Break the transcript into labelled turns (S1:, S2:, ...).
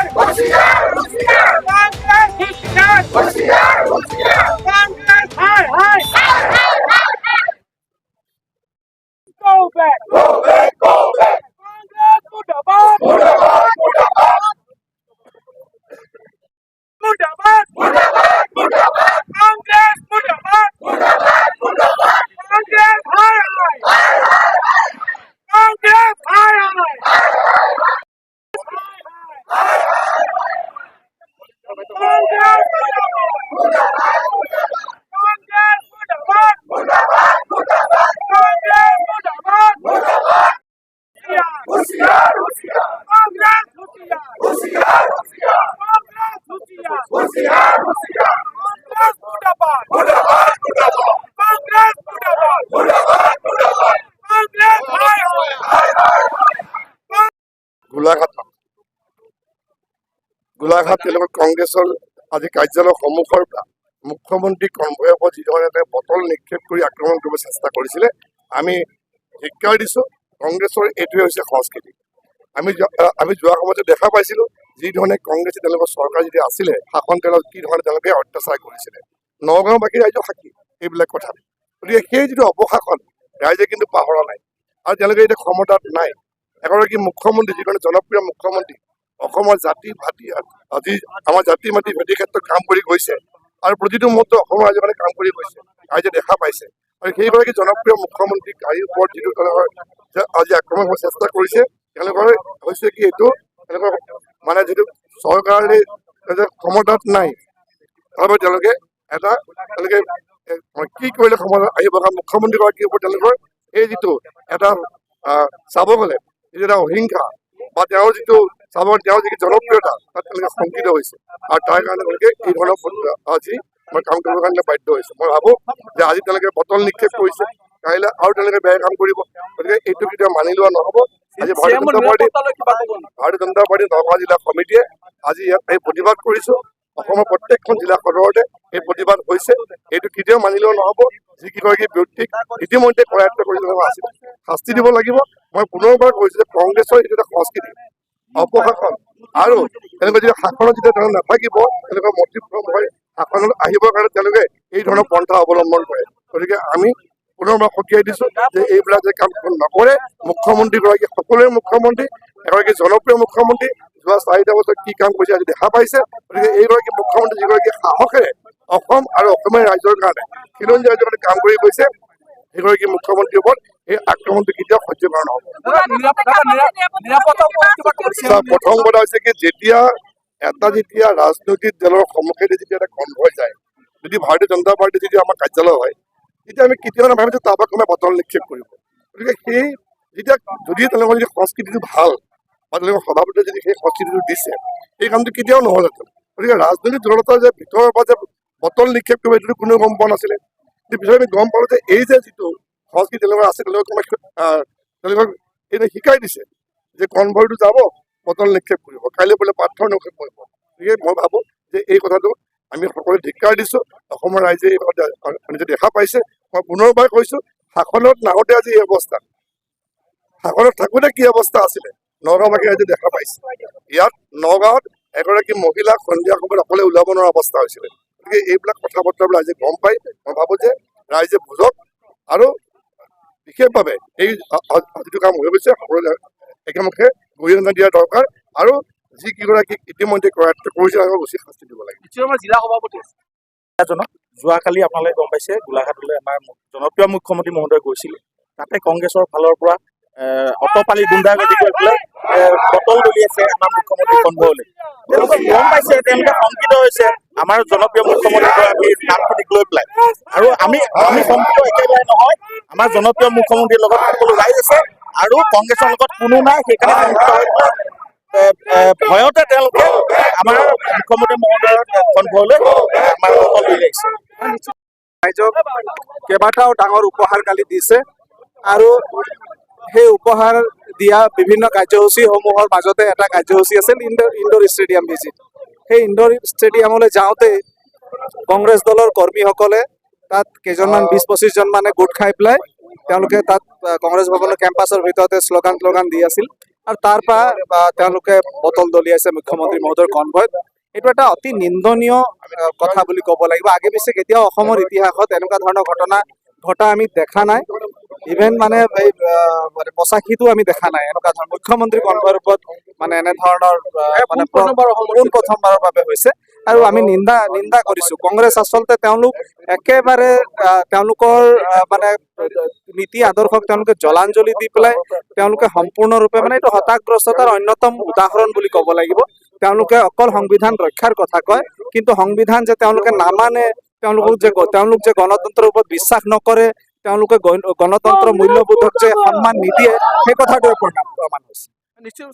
S1: Go back! Go back! Go back! Congress, Mundabad! Mundabad! Mundabad! Mundabad! Mundabad! Mundabad! Congress, Mundabad! Mundabad! Mundabad! Congress, high! Congress, high! Congress, Mundabad! Mundabad! Mundabad! Congress, Mundabad! Mundabad! Hoशियार होशियार कांग्रेस होशियार होशियार कांग्रेस होशियार होशियार कांग्रेस मुर्दाबाद मुर्दाबाद मुर्दाबाद कांग्रेस मुर्दाबाद मुर्दाबाद मुर्दाबाद कांग्रेस हाय हाय
S2: গোলাঘাট কংগ্ৰেছৰ আজি কাৰ্যালয় সন্মুখৰ মুখ্যমন্ত্ৰী কনভয়ৰ ওপৰত যিধৰণে বটল নিক্ষেপ কৰি আক্ৰমণ কৰিব চেষ্টা কৰিছিলে আমি ধিক্কাৰ দিছোঁ। কংগ্ৰেছৰ এইটোৱে হৈছে সংস্কৃতি। আমি যোৱা সময়তে দেখা পাইছিলোঁ যিধৰণে কংগ্ৰেছে তেওঁলোকৰ চৰকাৰ যেতিয়া আছিলে শাসন কালত কি ধৰণে তেওঁলোকে অত্যাচাৰ কৰিছিলে। নগাঁওবাসী ৰাইজ সাক্ষী এইবিলাক কথা। গতিকে সেই যিটো অপশাসন ৰাইজে কিন্তু পাহৰা নাই আৰু তেওঁলোকে এতিয়া ক্ষমতাত নাই। এগৰাকী মুখ্যমন্ত্ৰী যিজনে জনপ্ৰিয় মুখ্যমন্ত্ৰী অসমৰ জাতি ভাতি আজি আমাৰ জাতি মাতি ভেটি ক্ষেত্ৰত কাম কৰি গৈছে আৰু প্ৰতিটো মুহূৰ্তত অসমৰ ৰাইজে মানে কাম কৰি গৈছে, ৰাইজে দেখা পাইছে। আৰু সেইগৰাকী জনপ্ৰিয় মুখ্যমন্ত্ৰী গাড়ীৰ ওপৰত যিটো তেওঁলোকৰ আজি আক্ৰমণ কৰিব চেষ্টা কৰিছে তেওঁলোকৰ হৈছে কি এইটো তেওঁলোকৰ মানে যিটো চৰকাৰে ক্ষমতাত নাই তাৰবাবে তেওঁলোকে কি কৰিলে ক্ষমতাত আহিব কাৰণ মুখ্যমন্ত্ৰীগৰাকীৰ ওপৰত তেওঁলোকৰ এই যিটো এটা চাব গ'লে যিটো এটা অহিংসা বা তেওঁৰ যিটো তেওঁৰ যিটো জনপ্ৰিয়তা তাত তেওঁলোকে শংকিত হৈছে আৰু তাৰ কাৰণে তেওঁলোকে এই ধৰণৰ আজি কাম কৰিবৰ কাৰণে বাধ্য হৈছে। মই ভাবোঁ যে আজি তেওঁলোকে বটল নিক্ষেপ কৰিছে, কাইলৈ আৰু তেওঁলোকে বেয়া কাম কৰিব। গতিকে এইটো কেতিয়াও মানি লোৱা নহ'ব। আজি ভাৰতীয় জনতা পাৰ্টি নগাঁও জিলা সমিতিয়ে আজি ইয়াত এই প্ৰতিবাদ কৰিছোঁ। অসমৰ প্ৰত্যেকখন জিলা সদৰতে এই প্ৰতিবাদ হৈছে। এইটো কেতিয়াও মানি লোৱা নহ'ব। যিকেইগৰাকী ব্যক্তিক ইতিমধ্যে কৰায়ত্ব কৰি থকা আছিল শাস্তি দিব লাগিব। মই পুনৰবাৰ কৈছোঁ যে কংগ্ৰেছৰ এইটো এটা সংস্কৃতি অপশাসন আৰু তেওঁলোকে যেতিয়া শাসনত যেতিয়া তেওঁলোকে নাথাকিব তেওঁলোকৰ মতিভ্ৰম হৈ শাসনত আহিবৰ কাৰণে তেওঁলোকে এই ধৰণৰ পন্থা অৱলম্বন কৰে। গতিকে আমি পুনৰবাৰ সকীয়াই দিছোঁ যে এইবিলাক যে কাম নকৰে। মুখ্যমন্ত্ৰীগৰাকী সকলোৰে মুখ্যমন্ত্ৰী, এগৰাকী জনপ্ৰিয় মুখ্যমন্ত্ৰী যোৱা 4টা বছৰত কি কাম কৰিছে আজি দেখা পাইছে। গতিকে এইগৰাকী মুখ্যমন্ত্ৰী যিগৰাকী সাহসেৰে অসম আৰু অসমীয়া ৰাইজৰ কাৰণে খিলঞ্জীয়া ৰাইজৰ কাৰণে কাম কৰি গৈছে সেইগৰাকী মুখ্যমন্ত্ৰীৰ ওপৰত এই আক্ৰমণটো কেতিয়াও সহ্য কৰা নহ'ব। প্ৰথম কথা হৈছে কি যেতিয়া ৰাজনৈতিক দলৰ সন্মুখেদি যেতিয়া এটা কনভয় যায়, যদি ভাৰতীয় জনতা পাৰ্টি যদি আমাৰ কাৰ্যালয় হয় তেতিয়া আমি কেতিয়াও নাভাবিম যে তাৰ পৰা কোনোবাই বটল নিক্ষেপ কৰিব। গতিকে সেই যদি তেওঁলোকৰ যদি সংস্কৃতিটো ভাল বা তেওঁলোকৰ সভাপতিয়ে যদি সেই সংস্কৃতিটো দিছে এই কামটো কেতিয়াও নহ'লহেঁতেন। গতিকে ৰাজনৈতিক দলতা যে ভিতৰৰ পৰা যে বটল নিক্ষেপ কৰিব এইটো কোনেও গম পোৱা নাছিলে। কিন্তু পিছত আমি গম পালোঁ যে এই যে যিটো সংস্কৃতি তেওঁলোকৰ আছে তেওঁলোকক এইটো শিকাই দিছে যে কনভয়টো যাব বটল নিক্ষেপ কৰিব, কাইলৈ বোলে পাথৰ নিক্ষেপ কৰিব। গতিকে মই ভাবোঁ যে এই কথাটো আমি সকলোৱে ধিক্কাৰ দিছোঁ। অসমৰ ৰাইজে এই কথা দেখা পাইছে। মই পুনৰবাৰ কৈছোঁ শাসনত নাহোঁতে আজি এই অৱস্থা, শাসনত থাকোঁতে কি অৱস্থা আছিলে নগাঁওবাসী ৰাইজে দেখা পাইছে। ইয়াত নগাঁৱত এগৰাকী মহিলাক সন্ধিয়া সময়ত অকলে ওলাব নোৱাৰা অৱস্থা হৈছিলে। গতিকে এইবিলাক কথা বতৰাবিলাক ৰাইজে গম পাই মই ভাবোঁ যে ৰাইজে বুজক আৰু বিশেষভাৱে এই যিটো কাম হৈ গৈছে সকলোৱে একেমুখে গৰিহণা দিয়া দৰকাৰ আৰু যিকেইগৰাকীক ইতিমধ্যে কৰায়ত্ব কৰিছে তেওঁলোকক উচিত শাস্তি দিব লাগে।
S1: জিলা সভাপতি
S3: যোৱাকালি আপোনালোকে গম পাইছে গোলাঘাটলৈ আমাৰ জনপ্ৰিয় মুখ্যমন্ত্ৰী মহোদয় গৈছিল। তাতে কংগ্ৰেছৰ ফালৰ পৰা অটপালি গুণ্ডাগৰ্দি কৰি পেলাই বটল দলিয়াইছে আমাৰ মুখ্যমন্ত্ৰী কনভয়লৈ। তেওঁলোকে গম পাইছে, তেওঁলোকে শংকিত হৈছে আমাৰ জনপ্ৰিয় মুখ্যমন্ত্ৰীগৰাকীৰ নামখিনিক লৈ পেলাই। আৰু আমি শংকিত একেবাৰে নহয়, আমাৰ জনপ্ৰিয় মুখ্যমন্ত্ৰীৰ লগত সকলো ৰাইজ আছে আৰু কংগ্ৰেছৰ লগত কোনো নাই। সেইকাৰণে শংকিত হৈ ভয়তে তেওঁলোকে আমাৰ মুখ্যমন্ত্ৰী মহোদয়ৰ কনভয়লৈ আমাৰ বটল দলিয়াইছে।
S4: ৰাইজক কেইবাটাও ডাঙৰ উপহাৰ কালি দিছে আৰু সেই উপহাৰ দিয়া বিভিন্ন কাৰ্যসূচীসমূহৰ মাজতে এটা কাৰ্যসূচী আছিল ইনডোৰ ষ্টেডিয়াম ভিজিট। সেই ইনডোৰ ষ্টেডিয়ামলৈ যাওঁতে কংগ্ৰেছ দলৰ কৰ্মীসকলে তাত কেইজনমান 20-25 জন মানে গোট খাই পেলাই তেওঁলোকে তাত কংগ্ৰেছ ভৱনৰ কেম্পাছৰ ভিতৰতে শ্লোগান দি আছিল আৰু তাৰ পৰা তেওঁলোকে বটল দলিয়াইছে মুখ্যমন্ত্ৰী মহোদয়ৰ কনভয়ত। এইটো এটা অতি নিন্দনীয় কথা বুলি ক'ব লাগিব। আগে পিছে কেতিয়াও অসমৰ ইতিহাসত এনেকুৱা ধৰণৰ ঘটনা ঘটা আমি দেখা নাই। ইভেন মানে এই মানে 85তো আমি দেখা নাই এনেকুৱা ধৰণৰ মুখ্যমন্ত্ৰী কনভয়ৰ ওপৰত মানে এনেধৰণৰ মানে প্ৰথমবাৰৰ বাবে হৈছে। আৰু আমি নিন্দা কৰিছো। কংগ্ৰেছ আচলতে তেওঁলোক একেবাৰে তেওঁলোকৰ মানে নীতি আদৰ্শক তেওঁলোকে জলাঞ্জলি দি পেলাই তেওঁলোকে সম্পূৰ্ণৰূপে মানে এইটো হতাশগ্ৰস্ততাৰ অন্যতম উদাহৰণ বুলি ক'ব লাগিব। তেওঁলোকে অকল সংবিধান ৰক্ষাৰ কথা কয়, কিন্তু সংবিধান যে তেওঁলোকে নামানে, তেওঁলোক যে গণতন্ত্ৰৰ ওপৰত বিশ্বাস নকৰে, তেওঁলোকে গণতন্ত্ৰ মূল্যবোধক যে সন্মান নিদিয়ে, সেই কথাটোৱে প্ৰমাণ হৈছে।
S1: নিশ্চয়